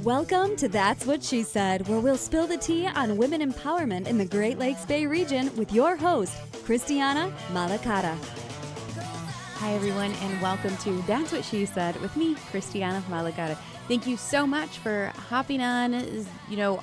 Welcome to That's What She Said, where we'll spill the tea on women empowerment in the Great Lakes Bay region with your host, Christiana Malacara. Hi, everyone, and welcome to That's What She Said with me, Christiana Malacara. Thank you so much for hopping on,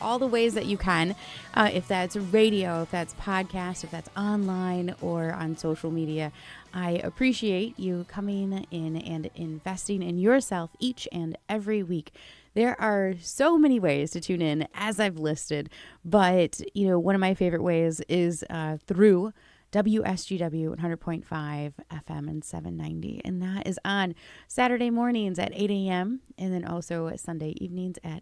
all the ways that you can. If that's radio, if that's podcast, if that's online or on social media, I appreciate you coming in and investing in yourself each and every week. There are so many ways to tune in, as I've listed, but, one of my favorite ways is through WSGW 100.5 FM and 790. And that is on Saturday mornings at 8 a.m. and then also Sunday evenings at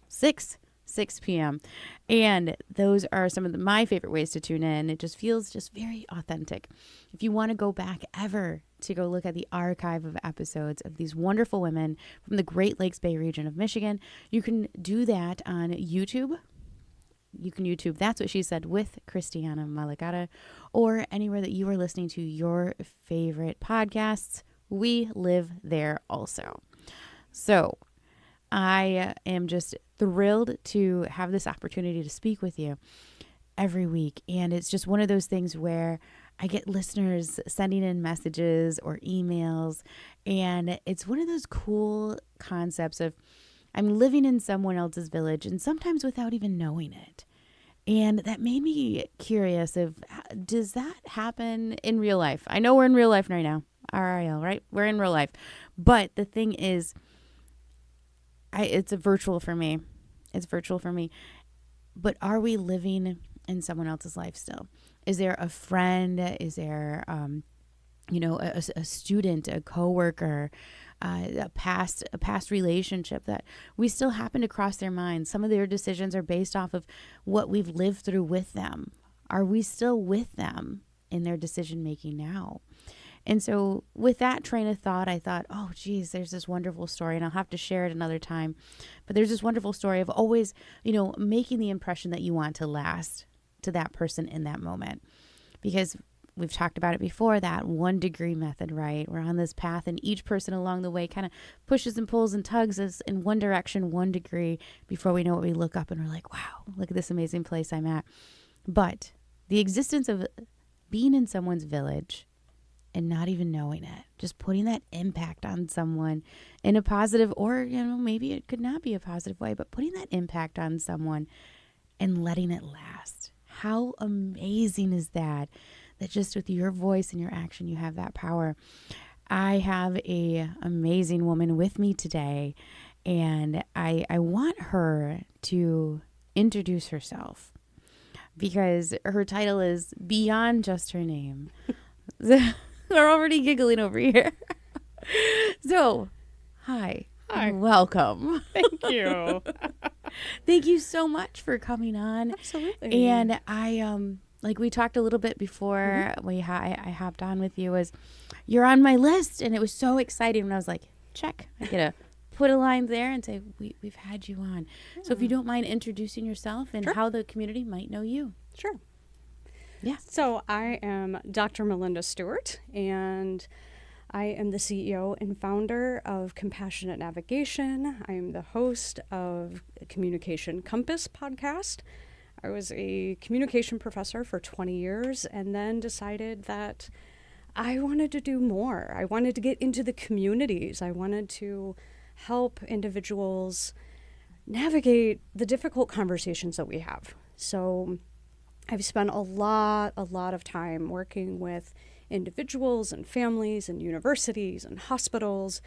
6 p.m. And those are some of my favorite ways to tune in. It just feels very authentic. If you want to go back ever to go look at the archive of episodes of these wonderful women from the Great Lakes Bay region of Michigan, you can do that on YouTube. You can YouTube That's What She Said with Christiana Malacara, or anywhere that you are listening to your favorite podcasts. We live there also. So I am just thrilled to have this opportunity to speak with you every week. And it's just one of those things where I get listeners sending in messages or emails. And it's one of those cool concepts of I'm living in someone else's village, and sometimes without even knowing it. And that made me curious of, does that happen in real life? I know we're in real life right now, RIL, right? We're in real life. But the thing is, it's virtual for me. It's virtual for me. But are we living in someone else's life still? Is there a friend? Is there, a student, a coworker, a past relationship that we still happen to cross their minds? Some of their decisions are based off of what we've lived through with them. Are we still with them in their decision making now? And so with that train of thought, I thought, oh, geez, there's this wonderful story, and I'll have to share it another time. But there's this wonderful story of always, making the impression that you want to last to that person in that moment. Because we've talked about it before, that 1 degree method, right? We're on this path, and each person along the way kind of pushes and pulls and tugs us in one direction, 1 degree, before we know it, we look up and we're like, wow, look at this amazing place I'm at. But the existence of being in someone's village and not even knowing it, just putting that impact on someone in a positive, or, maybe it could not be a positive way, but putting that impact on someone and letting it last. How amazing is that? That just with your voice and your action, you have that power. I have a amazing woman with me today, and I want her to introduce herself because her title is beyond just her name. We're already giggling over here. So, hi. Welcome. Thank you. Thank you so much for coming on. Absolutely. And I, like we talked a little bit before I hopped on with you, was you're on my list, and it was so exciting when I was like, check. I get to put a line there and say, we've had you on. Yeah. So if you don't mind introducing yourself and how the community might know you. Sure. Yeah. So I am Dr. Malynnda Stewart, and I am the CEO and founder of Compassionate Navigation. I am the host of Communication Compass podcast. I was a communication professor for 20 years and then decided that I wanted to do more. I wanted to get into the communities. I wanted to help individuals navigate the difficult conversations that we have. So I've spent a lot of time working with individuals and families and universities and hospitals,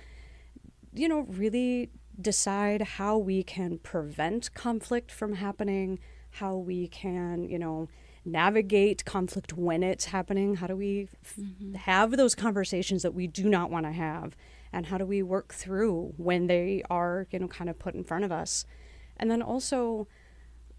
really decide how we can prevent conflict from happening, how we can, navigate conflict when it's happening. How do we have those conversations that we do not want to have? And how do we work through when they are, kind of put in front of us? And then also,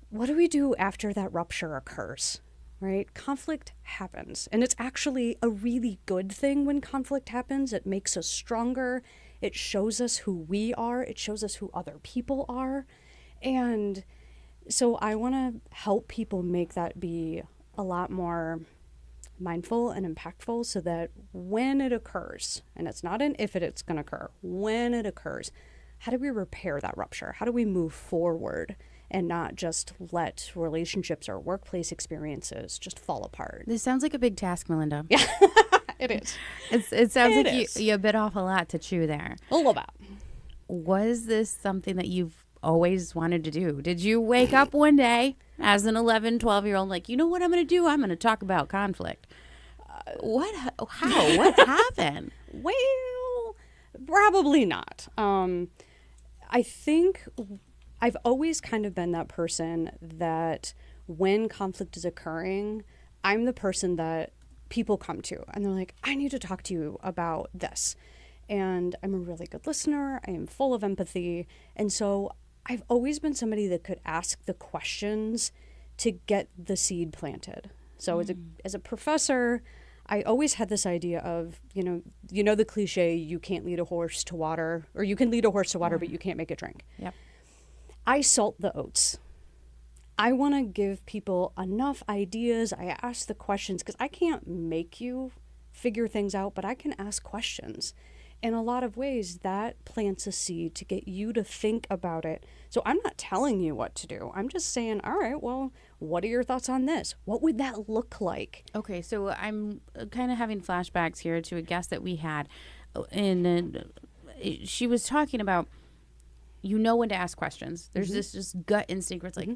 what do we do after that rupture occurs, right? Conflict happens. And it's actually a really good thing when conflict happens. It makes us stronger. It shows us who we are. It shows us who other people are. And so I want to help people make that be a lot more mindful and impactful, so that when it occurs, and it's not an if it's going to occur, when it occurs, how do we repair that rupture? How do we move forward and not just let relationships or workplace experiences just fall apart? This sounds like a big task, Malynnda. Yeah, it is. It sounds It like is. you bit off a lot to chew there. A little bit. Was this something that you've always wanted to do? Did you wake up one day as an 11, 12-year-old like, you know what I'm going to do? I'm going to talk about conflict. How? What happened? Well, probably not. I think I've always kind of been that person that when conflict is occurring, I'm the person that people come to and they're like, I need to talk to you about this. And I'm a really good listener. I am full of empathy. And so I've always been somebody that could ask the questions to get the seed planted. So as a professor, I always had this idea of, you know the cliche, you can't lead a horse to water, or you can lead a horse to water, but you can't make it drink. Yep. I salt the oats. I want to give people enough ideas. I ask the questions because I can't make you figure things out, but I can ask questions. In a lot of ways, that plants a seed to get you to think about it. So I'm not telling you what to do. I'm just saying, all right, well, what are your thoughts on this? What would that look like? Okay, so I'm kind of having flashbacks here to a guest that we had. And she was talking about, when to ask questions. There's this just gut instinct where it's like,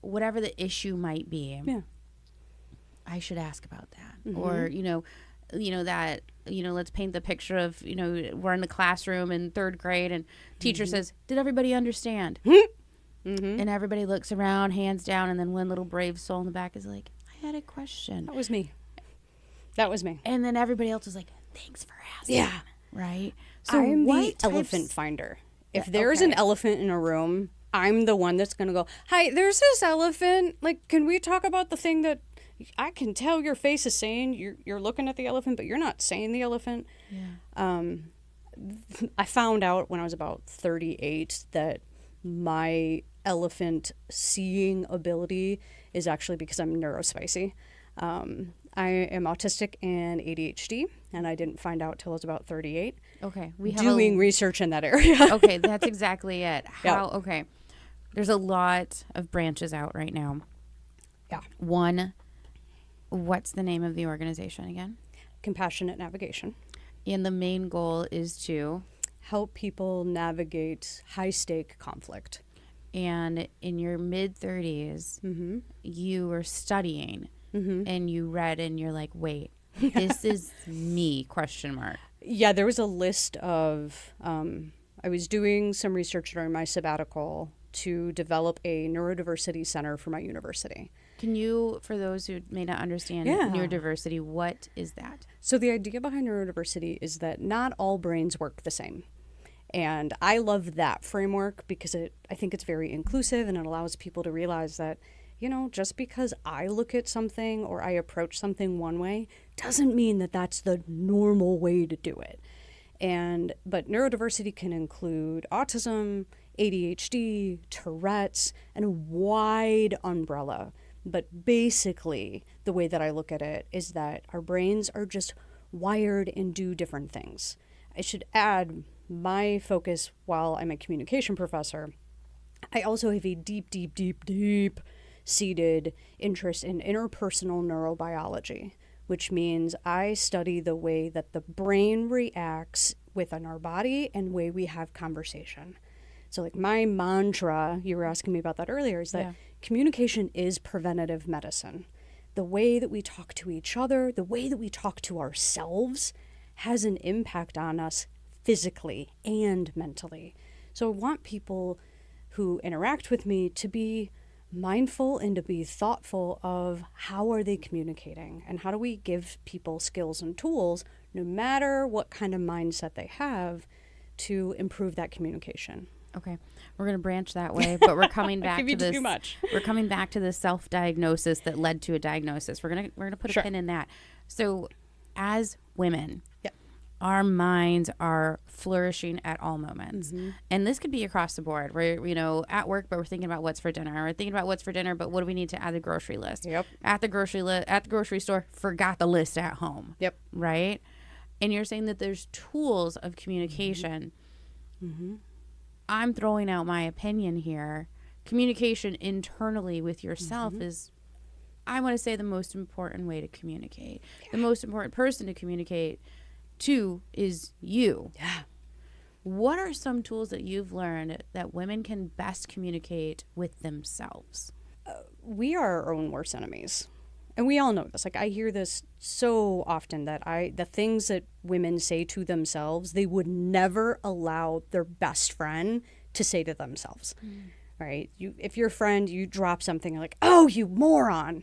whatever the issue might be, I should ask about that. Or, let's paint the picture of, we're in the classroom in third grade and teacher says, did everybody understand? And everybody looks around, hands down, and then one little brave soul in the back is like, I had a question. That was me. And then everybody else is like, thanks for asking. Yeah. Right? So I'm what the elephant finder. If there's an elephant in a room, I'm the one that's going to go, hi, there's this elephant. Like, can we talk about the thing that I can tell your face is saying? You're looking at the elephant, but you're not saying the elephant. Yeah. I found out when I was about 38 that my elephant seeing ability is actually because I'm neurospicy. I am autistic and ADHD, and I didn't find out till I was about 38. Okay. We have doing research in that area. Okay, that's exactly it. Okay. There's a lot of branches out right now. Yeah. One, what's the name of the organization again? Compassionate Navigation. And the main goal is to help people navigate high-stake conflict. And in your mid-30s, you were studying, and you read, and you're like, wait, this is me, ? Yeah, there was a list of, I was doing some research during my sabbatical to develop a neurodiversity center for my university. Can you, for those who may not understand neurodiversity, what is that? So the idea behind neurodiversity is that not all brains work the same. And I love that framework because I think it's very inclusive and it allows people to realize that, just because I look at something or I approach something one way doesn't mean that that's the normal way to do it. But neurodiversity can include autism, ADHD, Tourette's, and a wide umbrella. But basically, the way that I look at it is that our brains are just wired and do different things. I should add my focus while I'm a communication professor. I also have a deep seated interest in interpersonal neurobiology, which means I study the way that the brain reacts within our body and way we have conversation. So like my mantra, you were asking me about that earlier, is that communication is preventative medicine. The way that we talk to each other, the way that we talk to ourselves has an impact on us physically and mentally. So I want people who interact with me to be mindful and to be thoughtful of how are they communicating and how do we give people skills and tools, no matter what kind of mindset they have, to improve that communication. Okay, we're going to branch that way, but we're coming back to this. Too much. We're coming back to the self-diagnosis that led to a diagnosis. We're gonna put a pin in that. So, as women, our minds are flourishing at all moments, and this could be across the board. We're at work, but we're thinking about what's for dinner. We're thinking about what's for dinner, but what do we need to add to the grocery list? Yep. At the grocery store, forgot the list at home. Yep. Right. And you're saying that there's tools of communication. I'm throwing out my opinion here. Communication internally with yourself is, I want to say, the most important way to communicate. Yeah. The most important person to communicate to is you. Yeah. What are some tools that you've learned that women can best communicate with themselves? We are our own worst enemies. And we all know this. Like, I hear this so often that the things that women say to themselves, they would never allow their best friend to say to themselves. Right? If your friend, you drop something, you're like, oh, you moron.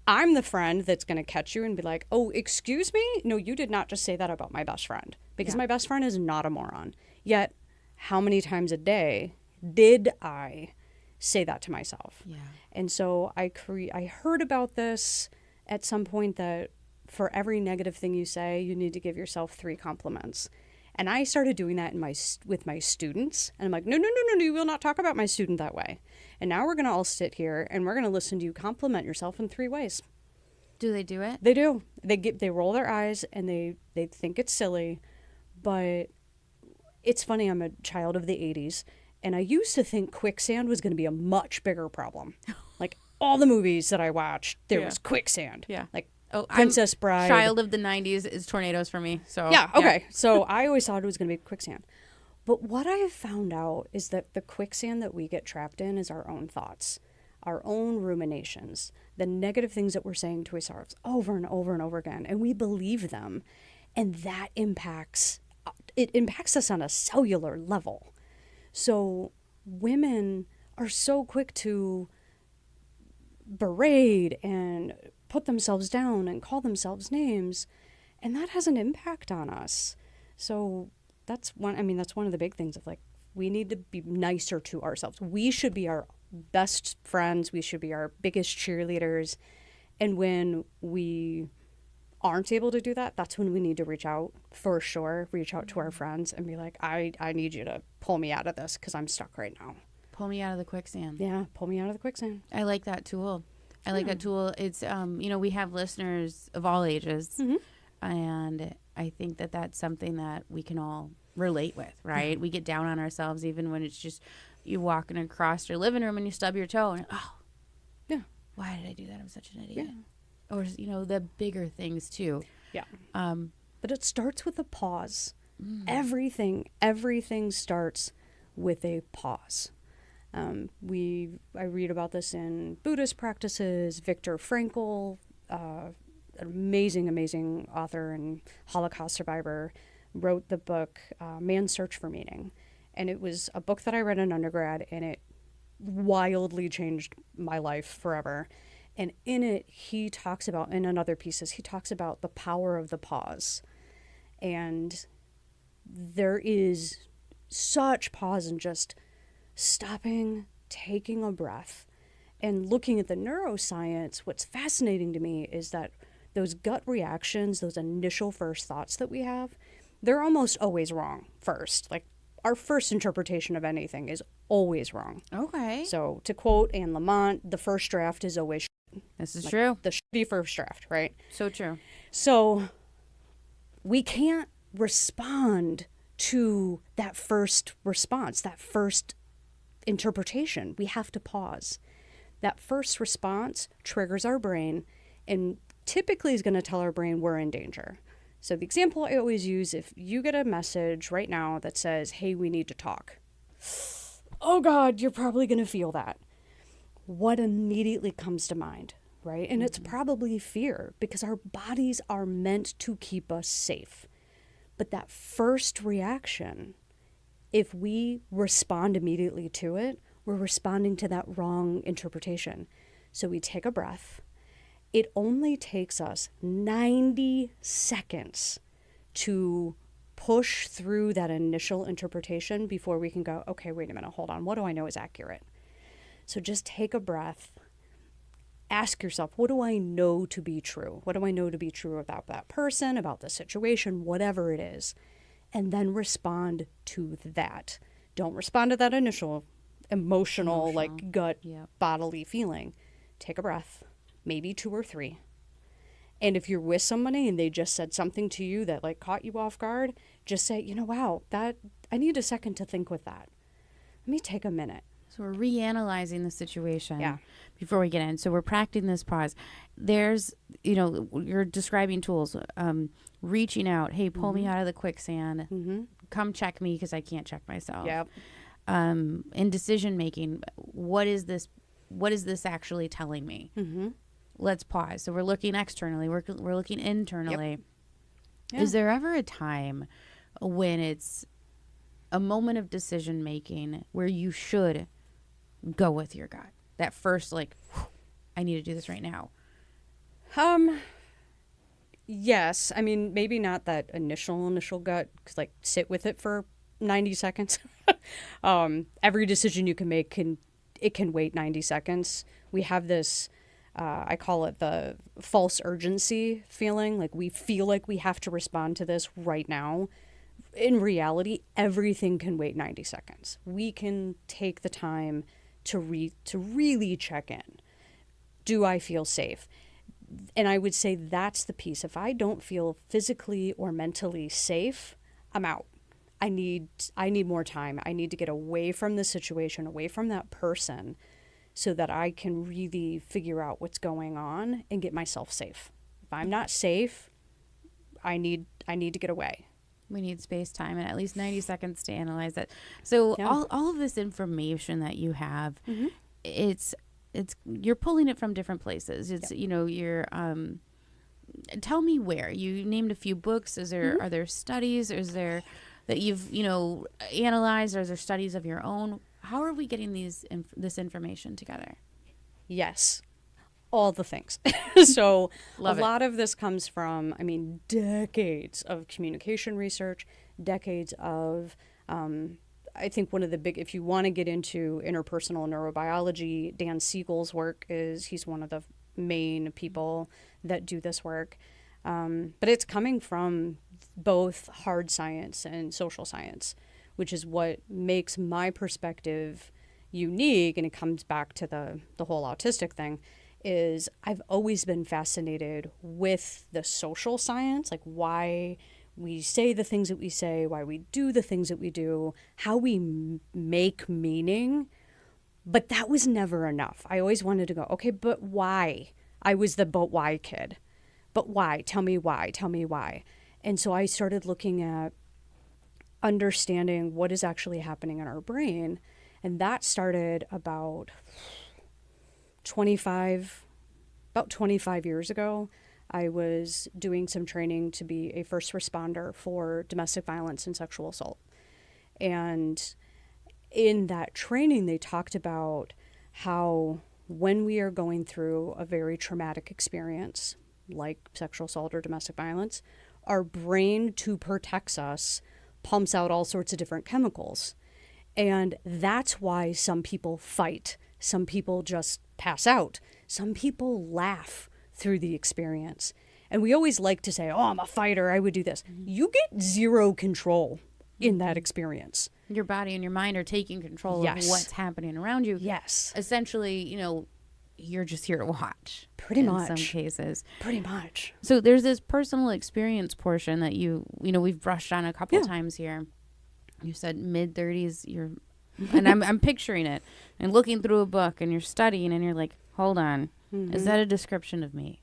I'm the friend that's going to catch you and be like, oh, excuse me? No, you did not just say that about my best friend. Because my best friend is not a moron. Yet, how many times a day did I say that to myself? Yeah. And so I heard about this at some point, that for every negative thing you say, you need to give yourself 3 compliments. And I started doing that with my students. And I'm like, no, you will not talk about my student that way. And now we're going to all sit here and we're going to listen to you compliment yourself in 3 ways. Do they do it? They do. They roll their eyes and they think it's silly. But it's funny, I'm a child of the 80s. And I used to think quicksand was going to be a much bigger problem. Like, all the movies that I watched, there was quicksand. Yeah. Like, Princess Bride. Child of the 90s is tornadoes for me. So yeah, okay. Yeah. So I always thought it was going to be quicksand. But what I have found out is that the quicksand that we get trapped in is our own thoughts, our own ruminations, the negative things that we're saying to ourselves over and over and over again. And we believe them. And that impacts us on a cellular level. So women are so quick to berate and put themselves down and call themselves names, and that has an impact on us. So that's one of the big things of, like, we need to be nicer to ourselves. We should be our best friends. We should be our biggest cheerleaders. And when we aren't able to do that, that's when we need to reach out to our friends and be like, I need you to pull me out of this because I'm stuck right now. Pull me out of the quicksand. Yeah, pull me out of the quicksand. I like that tool. It's, we have listeners of all ages, and I think that that's something that we can all relate with, right? Mm-hmm. We get down on ourselves even when it's just you walking across your living room and you stub your toe and, why did I do that? I'm such an idiot. Yeah. Or, the bigger things too. Yeah. But it starts with a pause. Everything starts with a pause. I read about this in Buddhist practices. Viktor Frankl, an amazing author and Holocaust survivor, wrote the book Man's Search for Meaning. And it was a book that I read in undergrad, and it wildly changed my life forever. And in it, he talks about the power of the pause. And there is such pause in just stopping, taking a breath, and looking at the neuroscience. What's fascinating to me is that those gut reactions, those initial first thoughts that we have, they're almost always wrong first. Like, our first interpretation of anything is always wrong. Okay. So to quote Anne Lamott, the first draft is always This is true. The shitty first draft, right? So true. So we can't respond to that first response, that first interpretation. We have to pause. That first response triggers our brain and typically is going to tell our brain we're in danger. So the example I always use, if you get a message right now that says, hey, we need to talk. Oh God, you're probably going to feel that. What immediately comes to mind, right? And it's probably fear, because our bodies are meant to keep us safe. But that first reaction, if we respond immediately to it, we're responding to that wrong interpretation. So we take a breath. It only takes us 90 seconds to push through that initial interpretation before we can go, okay, wait a minute, hold on. What do I know is accurate? So just take a breath. Ask yourself, what do I know to be true? What do I know to be true about that person, about the situation, whatever it is? And then respond to that. Don't respond to that initial emotional. Like gut, bodily feeling. Take a breath, maybe 2 or 3. And if you're with somebody and they just said something to you that like caught you off guard, just say, wow, that I need a second to think with that. let me take a minute. So we're reanalyzing the situation Yeah. before we get in. So we're practicing this pause. There's, you're describing tools, reaching out. Hey, pull me out of the quicksand. Mm-hmm. Come check me because I can't check myself. Yep. In decision making, what is this actually telling me? Mm-hmm. Let's pause. So we're looking externally. We're looking internally. Yep. Yeah. Is there ever a time when it's a moment of decision making where you should go with your gut? That first, like, I need to do this right now. Yes. I mean, maybe not that initial gut, 'cause, like, sit with it for 90 seconds. Every decision you can make can wait 90 seconds. We have this, I call it the false urgency feeling. Like, we feel like we have to respond to this right now. In reality, everything can wait 90 seconds. We can take the time to really check in. Do I feel safe? And I would say that's the piece. If I don't feel physically or mentally safe, I'm out. I need more time. I need to get away from the situation, away from that person, so that I can really figure out what's going on and get myself safe. If I'm not safe, I need to get away. We need space, time, and at least 90 seconds to analyze it. So Yeah. all of this information that you have, Mm-hmm. it's you're pulling it from different places. It's you're tell me where. You named a few books. Is there are there studies? Is there that you've analyzed? Or is there studies of your own? How are we getting this information together? Yes. All the things. So Love a it. lot of this comes from, decades of communication research, decades of, I think one of the big, if you want to get into interpersonal neurobiology, Dan Siegel's work he's one of the main people that do this work. But it's coming from both hard science and social science, which is what makes my perspective unique. And it comes back to the whole autistic thing. Is I've always been fascinated with the social science, like why we say the things that we say, why we do the things that we do, how we make meaning. But that was never enough. I always wanted to go, okay, but why? I was the but why kid. But why? Tell me why. Tell me why. And so I started looking at understanding what is actually happening in our brain. And that started about 25 years ago. I was doing some training to be a first responder for domestic violence and sexual assault. And in that training, they talked about how when we are going through a very traumatic experience, like sexual assault or domestic violence, our brain, to protect us, pumps out all sorts of different chemicals. And that's why some people fight. Some people just pass out. Some people laugh through the experience. And we always like to say, oh, I'm a fighter, I would do this. Mm-hmm. You get zero control in that experience. Your body and your mind are taking control of what's happening around you. Yes. Essentially, you're just here to watch. Pretty much. In some cases. Pretty much. So there's this personal experience portion that we've brushed on a couple times here. You said mid-30s, and I'm picturing it and looking through a book and you're studying and you're like, hold on, is that a description of me?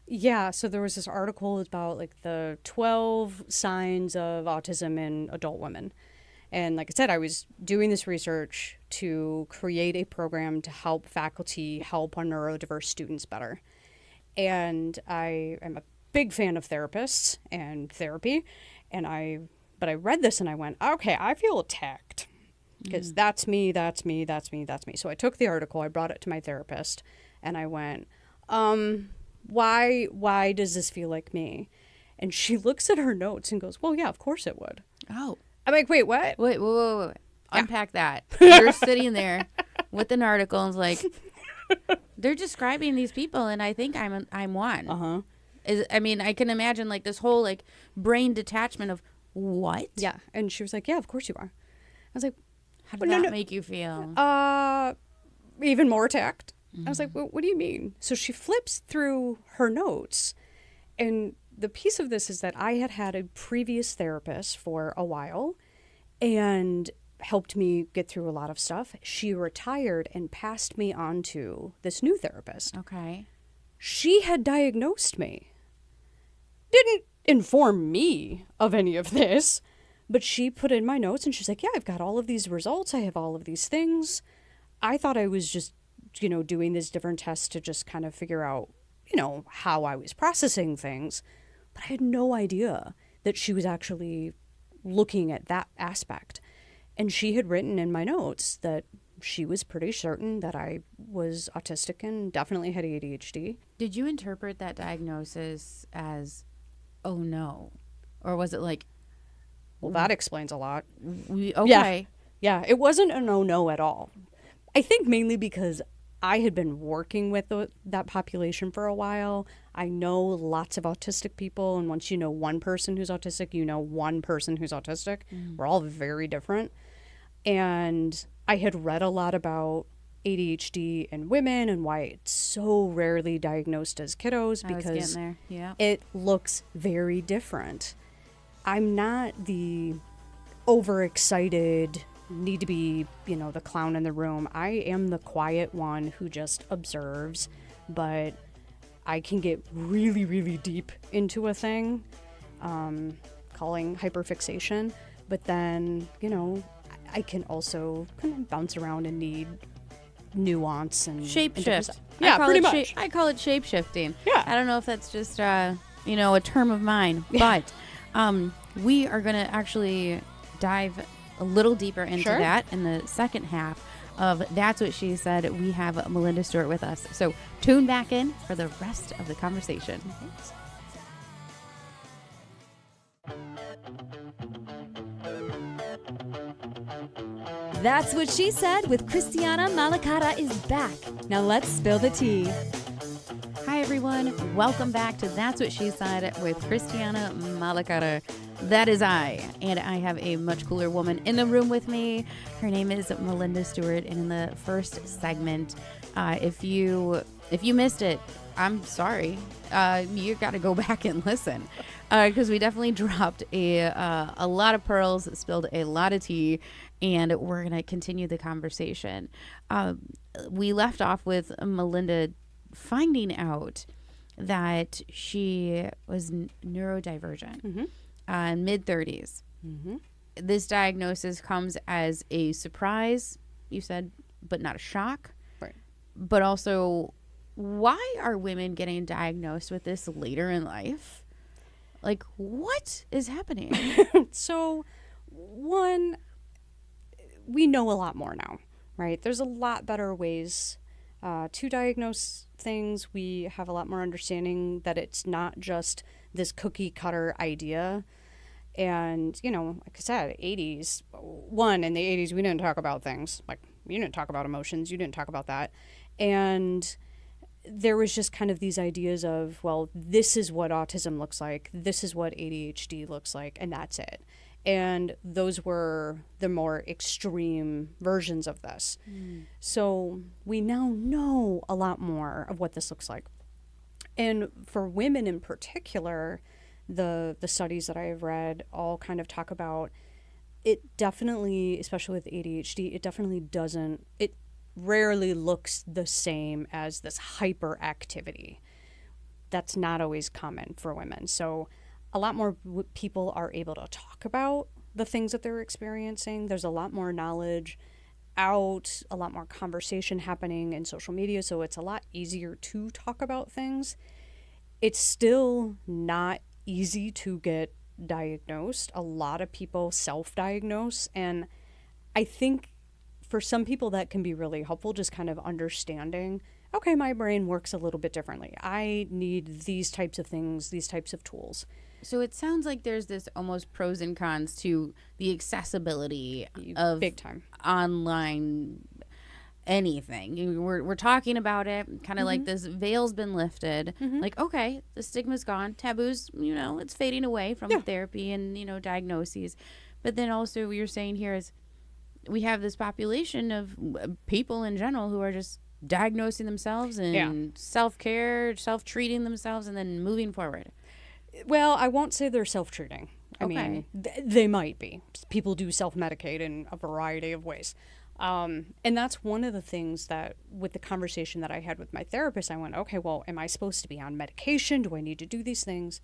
Yeah, so there was this article about like the 12 signs of autism in adult women. And like I said, I was doing this research to create a program to help faculty help our neurodiverse students better. And I am a big fan of therapists and therapy. But I read this and I went, okay, I feel attacked. Because that's me. So I took the article, I brought it to my therapist, and I went, why does this feel like me? And she looks at her notes and goes, well, yeah, of course it would. Oh. I'm like, wait, what? Wait. Unpack that. You're sitting there with an article and it's like, they're describing these people and I think I'm one. Uh-huh. I can imagine like this whole like brain detachment of what? Yeah. And she was like, yeah, of course you are. I was like, how did that make you feel? Even more attacked. I was like, well, what do you mean? So she flips through her notes. And the piece of this is that I had a previous therapist for a while. And helped me get through a lot of stuff. She retired and passed me on to this new therapist. Okay. She had diagnosed me. Didn't inform me of any of this, but she put in my notes and she's like, yeah, I've got all of these results. I have all of these things. I thought I was just, doing these different tests to just kind of figure out, how I was processing things. But I had no idea that she was actually looking at that aspect. And she had written in my notes that she was pretty certain that I was autistic and definitely had ADHD. Did you interpret that diagnosis as, oh no? Or was it like, well, that explains a lot. Okay. Yeah, it wasn't a no at all. I think mainly because I had been working with that population for a while. I know lots of autistic people, and once you know one person who's autistic, you know one person who's autistic. We're all very different. And I had read a lot about ADHD in women and why it's so rarely diagnosed as kiddos because it looks very different. I'm not the overexcited, need to be, the clown in the room. I am the quiet one who just observes, but I can get really, really deep into a thing, calling hyperfixation. But then, I can also kind of bounce around and need nuance and shapeshift. Yeah, pretty much. I call it shapeshifting. Yeah. I don't know if that's just a term of mine, but we are going to actually dive a little deeper into that in the second half of That's What She Said. We have Malynnda Stewart with us. So tune back in for the rest of the conversation. Thanks. That's What She Said with Christiana Malacara is back. Now let's spill the tea. Hi, everyone. Welcome back to That's What She Said with Christiana Malacara. That is I, and I have a much cooler woman in the room with me. Her name is Malynnda Stewart, and in the first segment, if you missed it, I'm sorry. You got to go back and listen because we definitely dropped a lot of pearls, spilled a lot of tea, and we're going to continue the conversation. We left off with Malynnda finding out that she was neurodivergent. Mid-30s. This diagnosis comes as a surprise, you said, but not a shock. Right. But also, why are women getting diagnosed with this later in life? Like, what is happening? So, one, we know a lot more now, right? There's a lot better ways to diagnose things. We have a lot more understanding that it's not just this cookie cutter idea. And, like I said, 80s, in the 80s, we didn't talk about things. Like, you didn't talk about emotions. You didn't talk about that. And there was just kind of these ideas of, well, this is what autism looks like. This is what ADHD looks like. And that's it. And those were the more extreme versions of this. So we now know a lot more of what this looks like. And for women in particular, the studies that I have read all kind of talk about it definitely, especially with ADHD, it rarely looks the same as this hyperactivity. That's not always common for women. So a lot more people are able to talk about the things that they're experiencing. There's a lot more knowledge out, a lot more conversation happening in social media, so it's a lot easier to talk about things. It's still not easy to get diagnosed. A lot of people self-diagnose, and I think for some people that can be really helpful, just kind of understanding, okay, my brain works a little bit differently. I need these types of things, these types of tools. So it sounds like there's this almost pros and cons to the accessibility of big time online anything. We're talking about it, kind of like this veil's been lifted. Like, okay, the stigma's gone, taboos, it's fading away from therapy and, diagnoses. But then also what you're saying here is we have this population of people in general who are just diagnosing themselves and self-care, self-treating themselves, and then moving forward. Well, I won't say they're self-treating. I mean, they might be. People do self-medicate in a variety of ways. And that's one of the things that with the conversation that I had with my therapist, I went, okay, well, am I supposed to be on medication? Do I need to do these things?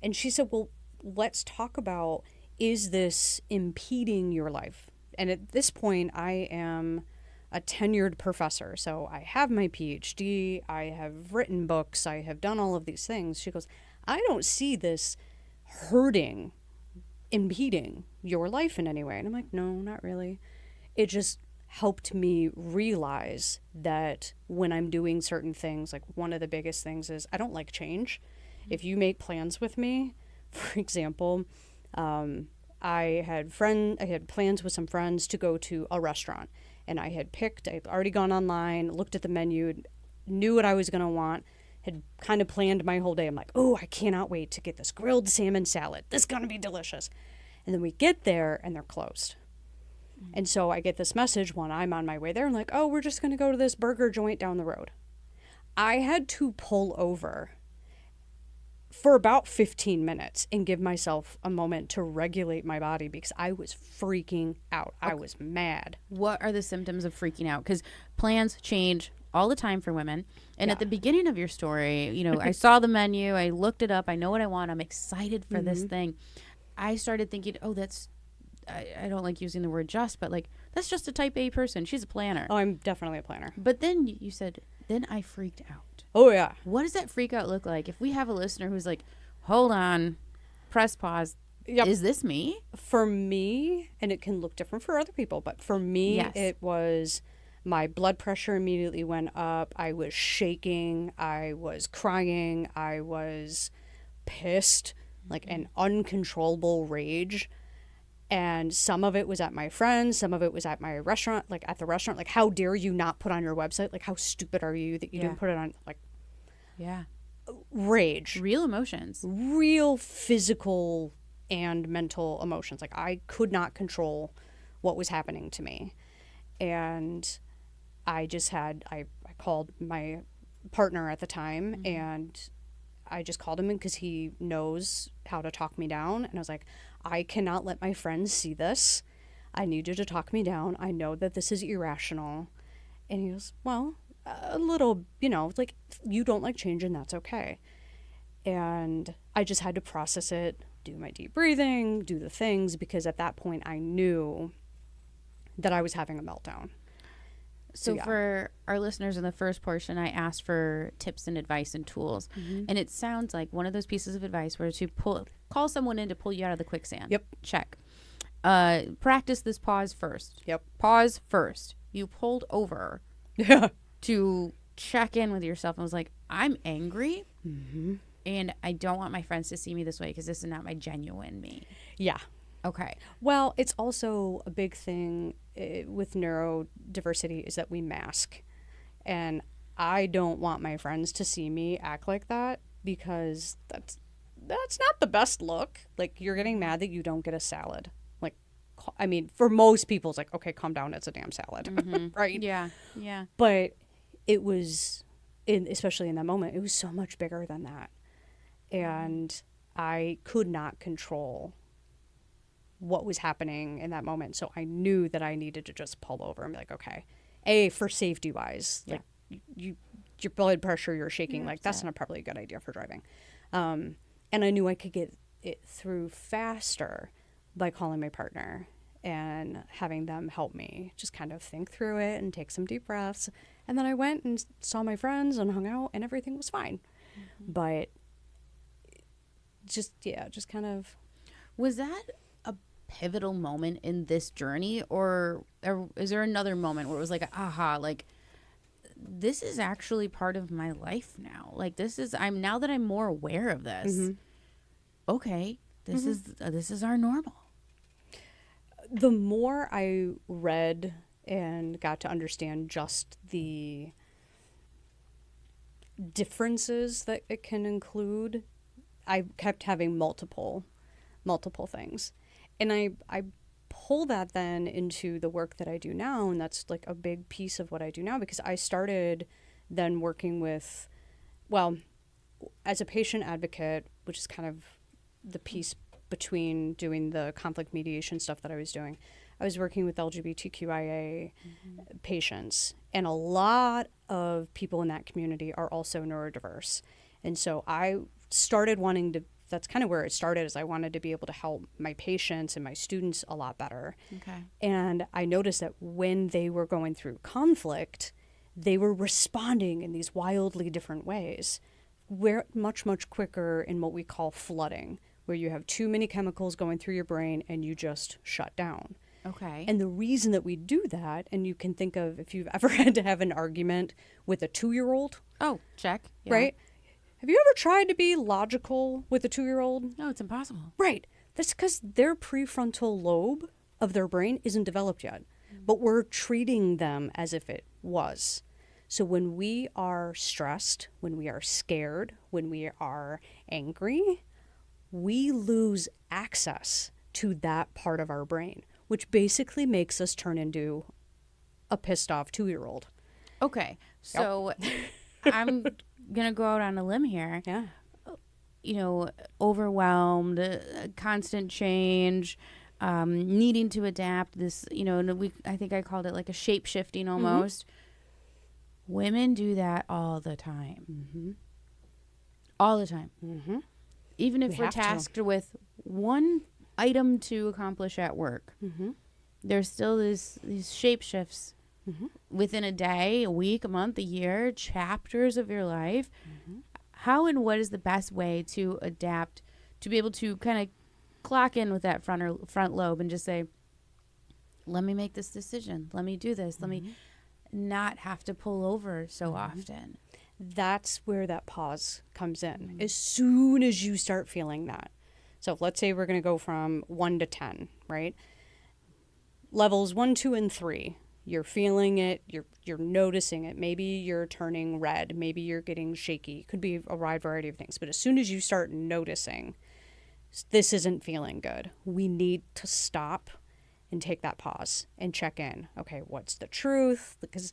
And she said, well, let's talk about, is this impeding your life? And at this point, I am a tenured professor. So I have my PhD, I have written books, I have done all of these things. She goes, I don't see this hurting, impeding your life in any way. And I'm like, no, not really. It just helped me realize that when I'm doing certain things, like one of the biggest things is I don't like change. If you make plans with me, for example, I had plans with some friends to go to a restaurant, and I'd already gone online, looked at the menu, knew what I was going to want, had kind of planned my whole day. I'm like, oh, I cannot wait to get this grilled salmon salad. This is going to be delicious. And then we get there and they're closed. And so I get this message when I'm on my way there. I'm like, oh, we're just going to go to this burger joint down the road. I had to pull over for about 15 minutes and give myself a moment to regulate my body because I was freaking out. Okay. I was mad. What are the symptoms of freaking out? Because plans change all the time for women. And at the beginning of your story, you know, I saw the menu, I looked it up, I know what I want, I'm excited for this thing. I started thinking, oh, I don't like using the word just, but like, that's just a type A person. She's a planner. Oh, I'm definitely a planner. But then you said, then I freaked out. Oh, yeah. What does that freak out look like? If we have a listener who's like, hold on, press pause. Yep. Is this me? For me, and it can look different for other people, but for me, It was my blood pressure immediately went up. I was shaking. I was crying. I was pissed, like an uncontrollable rage. And some of it was at my friends. Some of it was at my restaurant, like at the restaurant. Like, how dare you not put on your website? Like, how stupid are you that you didn't put it on? Like, rage. Real emotions. Real physical and mental emotions. Like, I could not control what was happening to me. And I called my partner at the time and I just called him in because he knows how to talk me down. And I was like, I cannot let my friends see this. I need you to talk me down. I know that this is irrational. And he goes, well, a little, like, you don't like change and that's okay. And I just had to process it, do my deep breathing, do the things, because at that point I knew that I was having a meltdown. So for our listeners in the first portion, I asked for tips and advice and tools. And it sounds like one of those pieces of advice were to call someone in to pull you out of the quicksand. Yep. Check. Practice this pause first. Yep. Pause first. You pulled over to check in with yourself and was like, I'm angry and I don't want my friends to see me this way because this is not my genuine me. Yeah. Okay. Well, it's also a big thing with neurodiversity is that we mask. And I don't want my friends to see me act like that because that's not the best look. Like, you're getting mad that you don't get a salad. Like, I mean, for most people, it's like, okay, calm down. It's a damn salad. Right? Yeah. Yeah. But it was, especially in that moment, it was so much bigger than that. And I could not control what was happening in that moment. So I knew that I needed to just pull over and be like, okay, for safety wise, like your blood pressure, you're shaking, like that's not probably a good idea for driving. And I knew I could get it through faster by calling my partner and having them help me just kind of think through it and take some deep breaths. And then I went and saw my friends and hung out and everything was fine. But just kind of. Was that a pivotal moment in this journey, or is there another moment where it was like, aha, like this is actually part of my life now. Like now that I'm more aware of this. Okay, this is our normal. The more I read and got to understand just the differences that it can include, I kept having multiple things. And I pull that then into the work that I do now, and that's like a big piece of what I do now, because I started then working with, well, as a patient advocate, which is kind of the piece between doing the conflict mediation stuff that I was doing. I was working with LGBTQIA patients, and a lot of people in that community are also neurodiverse. And so I started wanting to, that's kind of where it started, is I wanted to be able to help my patients and my students a lot better. Okay. And I noticed that when they were going through conflict, they were responding in these wildly different ways. We're much, much quicker in what we call flooding, where you have too many chemicals going through your brain and you just shut down. Okay. And the reason that we do that, and you can think of if you've ever had to have an argument with a 2-year-old. Oh, check. Yeah. Right? Have you ever tried to be logical with a 2-year-old? No, it's impossible. Right. That's because their prefrontal lobe of their brain isn't developed yet. But we're treating them as if it was. So when we are stressed, when we are scared, when we are angry, we lose access to that part of our brain, which basically makes us turn into a pissed off 2-year-old. Okay. So I'm going to go out on a limb here. Yeah. You know, overwhelmed, constant change, needing to adapt this, you know, I think I called it like a shape shifting almost. Women do that all the time. All the time. Even if we're tasked with one item to accomplish at work, there's still these shape shifts within a day, a week, a month, a year, chapters of your life. How and what is the best way to adapt, to be able to kind of clock in with that front lobe and just say, let me make this decision. Let me do this. Let me not have to pull over so often. That's where that pause comes in. As soon as you start feeling that. So let's say we're going to go from 1 to 10, right? Levels 1, 2, and 3. You're feeling it. You're noticing it. Maybe you're turning red. Maybe you're getting shaky. Could be a wide variety of things. But as soon as you start noticing, this isn't feeling good, we need to stop and take that pause and check in. Okay, what's the truth? Because,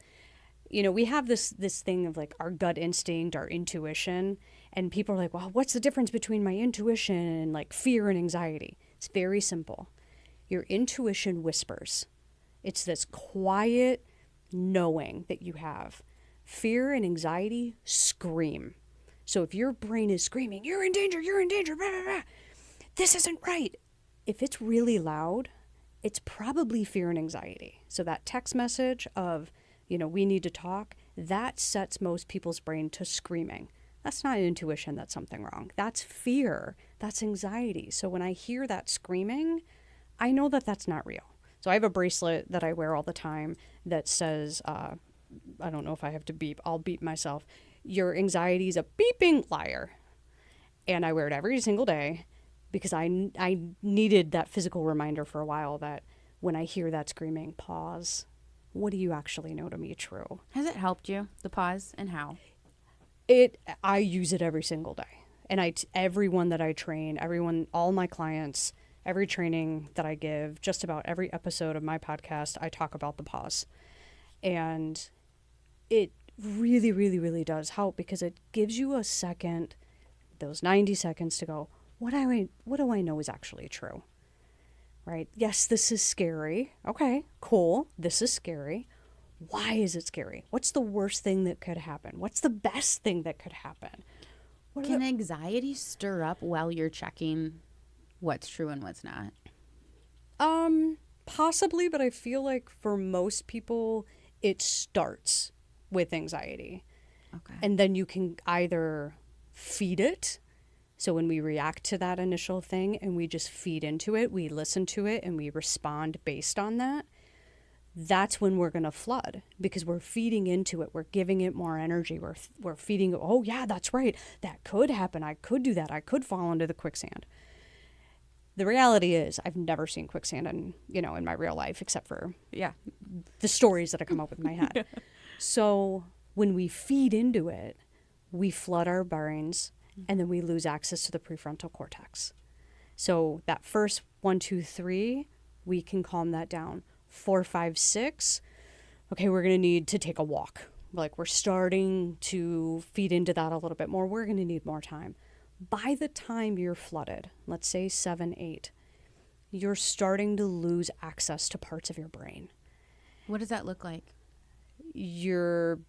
you know, we have this thing of like our gut instinct, our intuition, and people are like, well, what's the difference between my intuition and like fear and anxiety? It's very simple. Your intuition whispers. It's this quiet knowing that you have. Fear and anxiety scream. So if your brain is screaming, you're in danger, blah, blah, blah, this isn't right. If it's really loud, it's probably fear and anxiety. So that text message of, you know, we need to talk, that sets most people's brain to screaming. That's not intuition, that's something wrong. That's fear, that's anxiety. So when I hear that screaming, I know that that's not real. So I have a bracelet that I wear all the time that says, I don't know if I have to beep, I'll beep myself. Your anxiety is a beeping liar. And I wear it every single day because I needed that physical reminder for a while that when I hear that screaming, pause. What do you actually know to be true? Has it helped you, the pause, and how? I use it every single day. And everyone that I train, all my clients, every training that I give, just about every episode of my podcast, I talk about the pause. And it really, really, really does help because it gives you a second, those 90 seconds to go, what do I know is actually true? Right? Yes, this is scary. Okay, cool. This is scary. Why is it scary? What's the worst thing that could happen? What's the best thing that could happen? Can anxiety stir up while you're checking what's true and what's not? Possibly, but I feel like for most people, it starts with anxiety. Okay. And then you can either feed it. So when we react to that initial thing and we just feed into it, we listen to it and we respond based on that, that's when we're going to flood because we're feeding into it. We're giving it more energy. We're feeding, oh yeah, that's right. That could happen. I could do that. I could fall into the quicksand. The reality is I've never seen quicksand in my real life except for, the stories that come up with my head. So when we feed into it, we flood our brains and then we lose access to the prefrontal cortex. So that first 1, 2, 3, we can calm that down. 4, 5, 6, okay, we're going to need to take a walk. Like we're starting to feed into that a little bit more. We're going to need more time. By the time you're flooded, let's say 7, 8, you're starting to lose access to parts of your brain. What does that look like? You're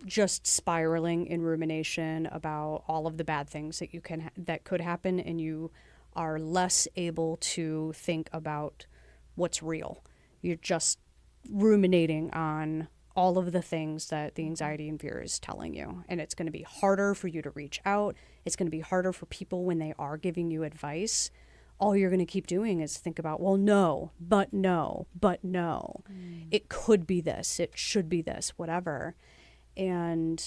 just spiraling in rumination about all of the bad things that that could happen, and you are less able to think about what's real. You're just ruminating on all of the things that the anxiety and fear is telling you. And it's going to be harder for you to reach out. It's going to be harder for people when they are giving you advice. All you're going to keep doing is think about, well, no, but no, but no. It could be this. It should be this, whatever. And,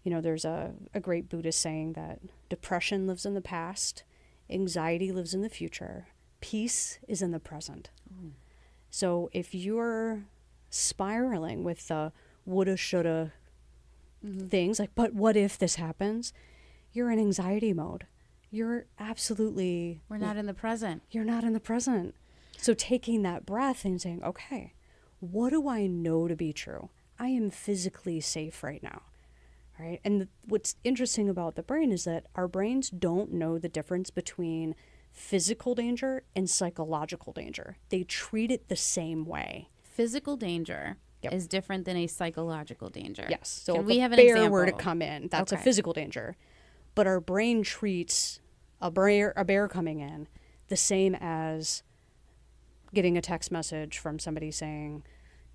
you know, there's a great Buddhist saying that depression lives in the past, anxiety lives in the future, peace is in the present. So if you're spiraling with the woulda, shoulda things, like, but what if this happens? You're in anxiety mode. You're absolutely... We're not in the present. You're not in the present. So taking that breath and saying, okay, what do I know to be true? I am physically safe right now. Right? And what's interesting about the brain is that our brains don't know the difference between physical danger and psychological danger. They treat it the same way. Physical danger is different than a psychological danger. Yes. So Can if we a have an bear example? were to come in, that's a Okay. physical danger. But our brain treats a bear coming in the same as getting a text message from somebody saying,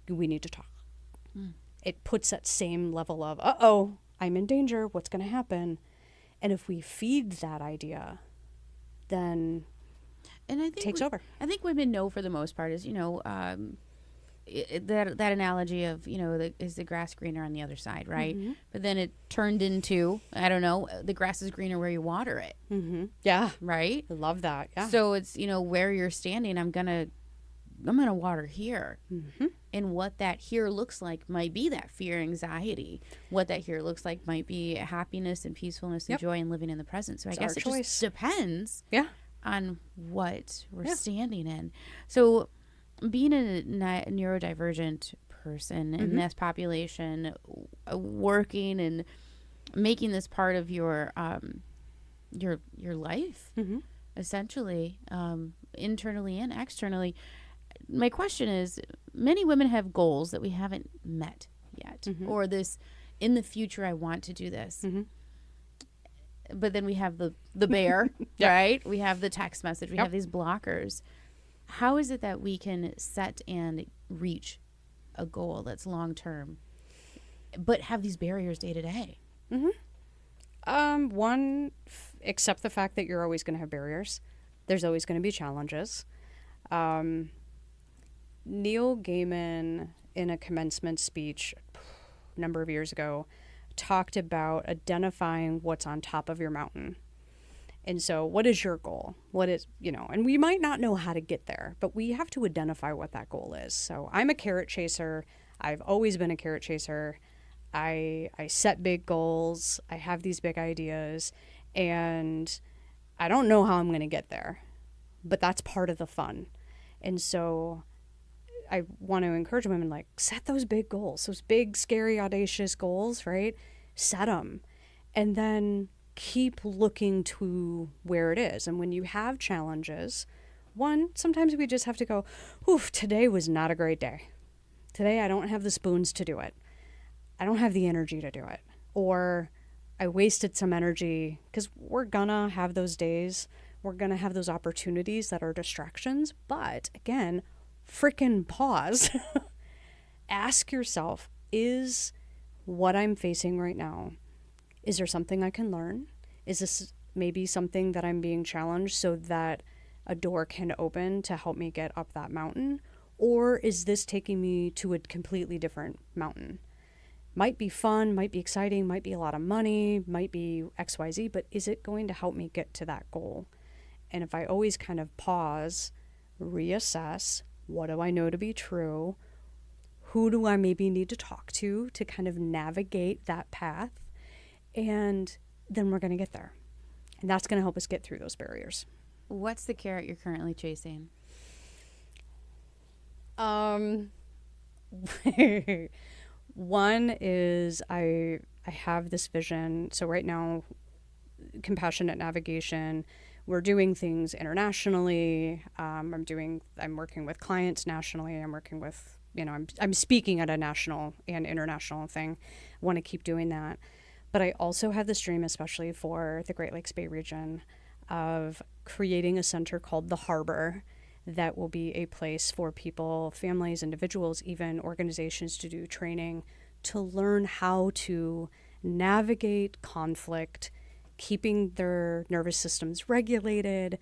we need to talk. It puts that same level of, uh-oh, I'm in danger. What's going to happen? And if we feed that idea, then And I think it takes over. I think women know for the most part is, you know, that analogy of, you know, is the grass greener on the other side, right? But then it turned into, I don't know, the grass is greener where you water it, Yeah. right? I love that. Yeah. So it's, you know, where you're standing, I'm gonna water here. And what that here looks like might be that fear, anxiety. What that here looks like might be happiness and peacefulness and joy and living in the present. So I guess it just depends on what we're standing in. So being a neurodivergent person in this population, working and making this part of your life, essentially, internally and externally. My question is, many women have goals that we haven't met yet, or this, in the future, I want to do this. But then we have the bear, right? We have the text message. We have these blockers. How is it that we can set and reach a goal that's long term, but have these barriers day to day? One, accept the fact that you're always going to have barriers. There's always going to be challenges. Neil Gaiman, in a commencement speech a number of years ago, talked about identifying what's on top of your mountain. And so what is your goal? What is, you know, and we might not know how to get there, but we have to identify what that goal is. So I'm a carrot chaser. I've always been a carrot chaser. I set big goals. I have these big ideas, and I don't know how I'm going to get there, but that's part of the fun. And so I want to encourage women, like, set those big goals, those big, scary, audacious goals, right? Set them. And then keep looking to where it is. And when you have challenges, one, sometimes we just have to go, oof, today was not a great day. Today I don't have the spoons to do it. I don't have the energy to do it. Or I wasted some energy, because we're gonna have those days. We're gonna have those opportunities that are distractions. But again, freaking pause. Ask yourself, is what I'm facing right now, is there something I can learn? Is this maybe something that I'm being challenged so that a door can open to help me get up that mountain? Or is this taking me to a completely different mountain? Might be fun, might be exciting, might be a lot of money, might be XYZ, but is it going to help me get to that goal? And if I always kind of pause, reassess, what do I know to be true? Who do I maybe need to talk to kind of navigate that path? And then we're going to get there. And that's going to help us get through those barriers. What's the carrot you're currently chasing? One is I have this vision. So right now compassionate navigation, we're doing things internationally. I'm working with clients nationally. I'm working with, I'm speaking at a national and international thing. Want to keep doing that. But I also have this dream, especially for the Great Lakes Bay region, of creating a center called The Harbor that will be a place for people, families, individuals, even organizations to do training to learn how to navigate conflict, keeping their nervous systems regulated,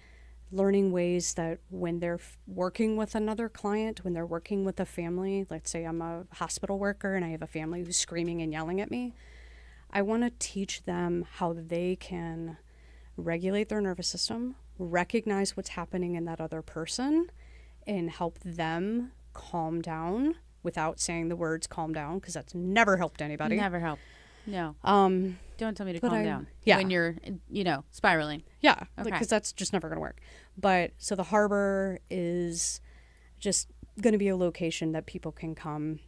learning ways that when they're working with another client, when they're working with a family, let's say I'm a hospital worker and I have a family who's screaming and yelling at me, I want to teach them how they can regulate their nervous system, recognize what's happening in that other person, and help them calm down without saying the words calm down, because that's never helped anybody. Never help. No. Don't tell me to calm down when you're, spiraling. Yeah, Okay. because that's just never going to work. But so the harbor is just going to be a location that people can come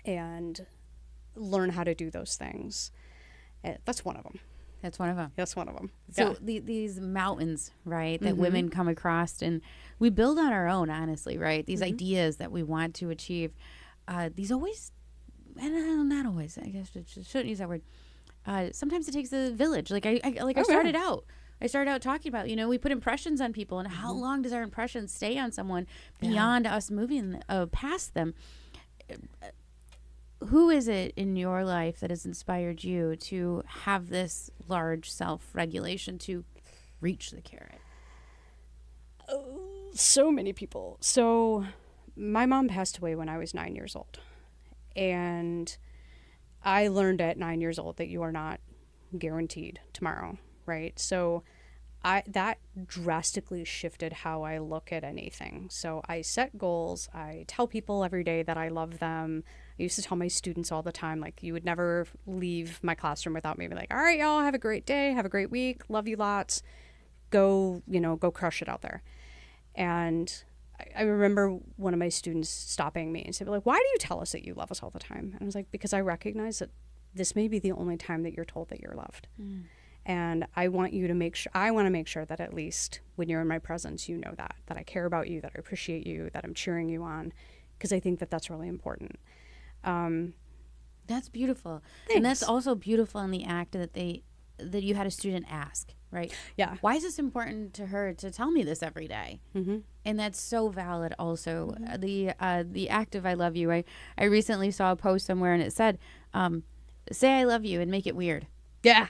and learn how to do those things. That's one of them. That's one of them. That's one of them. So these mountains, right, that women come across, and we build on our own, honestly, right? These ideas that we want to achieve, these always, and not always, I guess I shouldn't use that word. Sometimes it takes a village. I started out talking about, we put impressions on people, and how long does our impression stay on someone beyond us moving past them? Who is it in your life that has inspired you to have this large self-regulation to reach the carrot? So many people. So my mom passed away when I was 9 years old. And I learned at 9 years old that you are not guaranteed tomorrow, right? So that drastically shifted how I look at anything. So I set goals. I tell people every day that I love them. I used to tell my students all the time, like, you would never leave my classroom without me being like, all right, y'all, have a great day. Have a great week. Love you lots. Go crush it out there. And I remember one of my students stopping me and saying, like, why do you tell us that you love us all the time? And I was like, because I recognize that this may be the only time that you're told that you're loved. And I want to make sure that at least when you're in my presence, you know that I care about you, that I appreciate you, that I'm cheering you on, because I think that that's really important. That's beautiful. Thanks. And that's also beautiful in the act that you had a student ask, right? Yeah. Why is this important to her to tell me this every day? And that's so valid also. The act of I love you. I recently saw a post somewhere and it said, say I love you and make it weird. Yeah.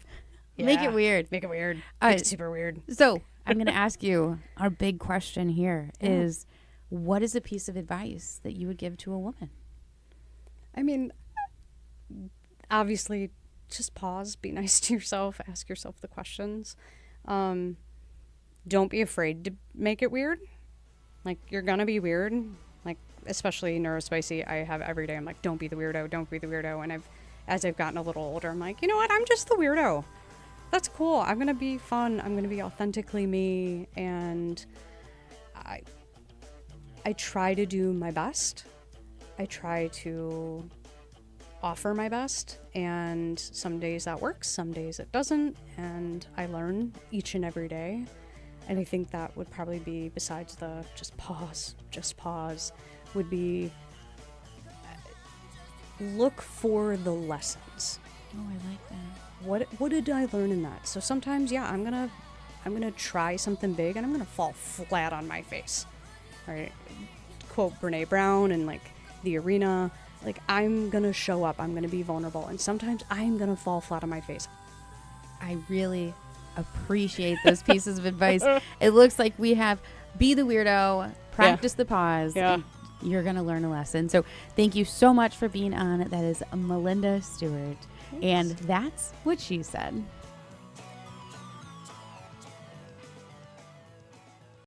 Make it weird. Make it weird. Make it super weird. So I'm going to ask you, our big question here is, what is a piece of advice that you would give to a woman? I mean, obviously, just pause, be nice to yourself, ask yourself the questions. Don't be afraid to make it weird. Like, you're going to be weird. Like, especially neurospicy, I have every day, I'm like, don't be the weirdo, don't be the weirdo. And as I've gotten a little older, I'm like, you know what? I'm just the weirdo. That's cool. I'm going to be fun. I'm going to be authentically me. And I try to do my best. I try to offer my best, and some days that works, some days it doesn't, and I learn each and every day. And I think that would probably be, besides the just pause, would be look for the lessons. Oh, I like that. What did I learn in that? So sometimes, I'm gonna try something big and I'm gonna fall flat on my face. Right? Quote Brene Brown and like the arena. Like, I'm gonna show up, I'm gonna be vulnerable, and sometimes I'm gonna fall flat on my face. I really appreciate those pieces of advice. It looks like we have be the weirdo, practice the pause, and you're gonna learn a lesson. So thank you so much for being on. That is Malynnda Stewart. Thanks. And that's what she said.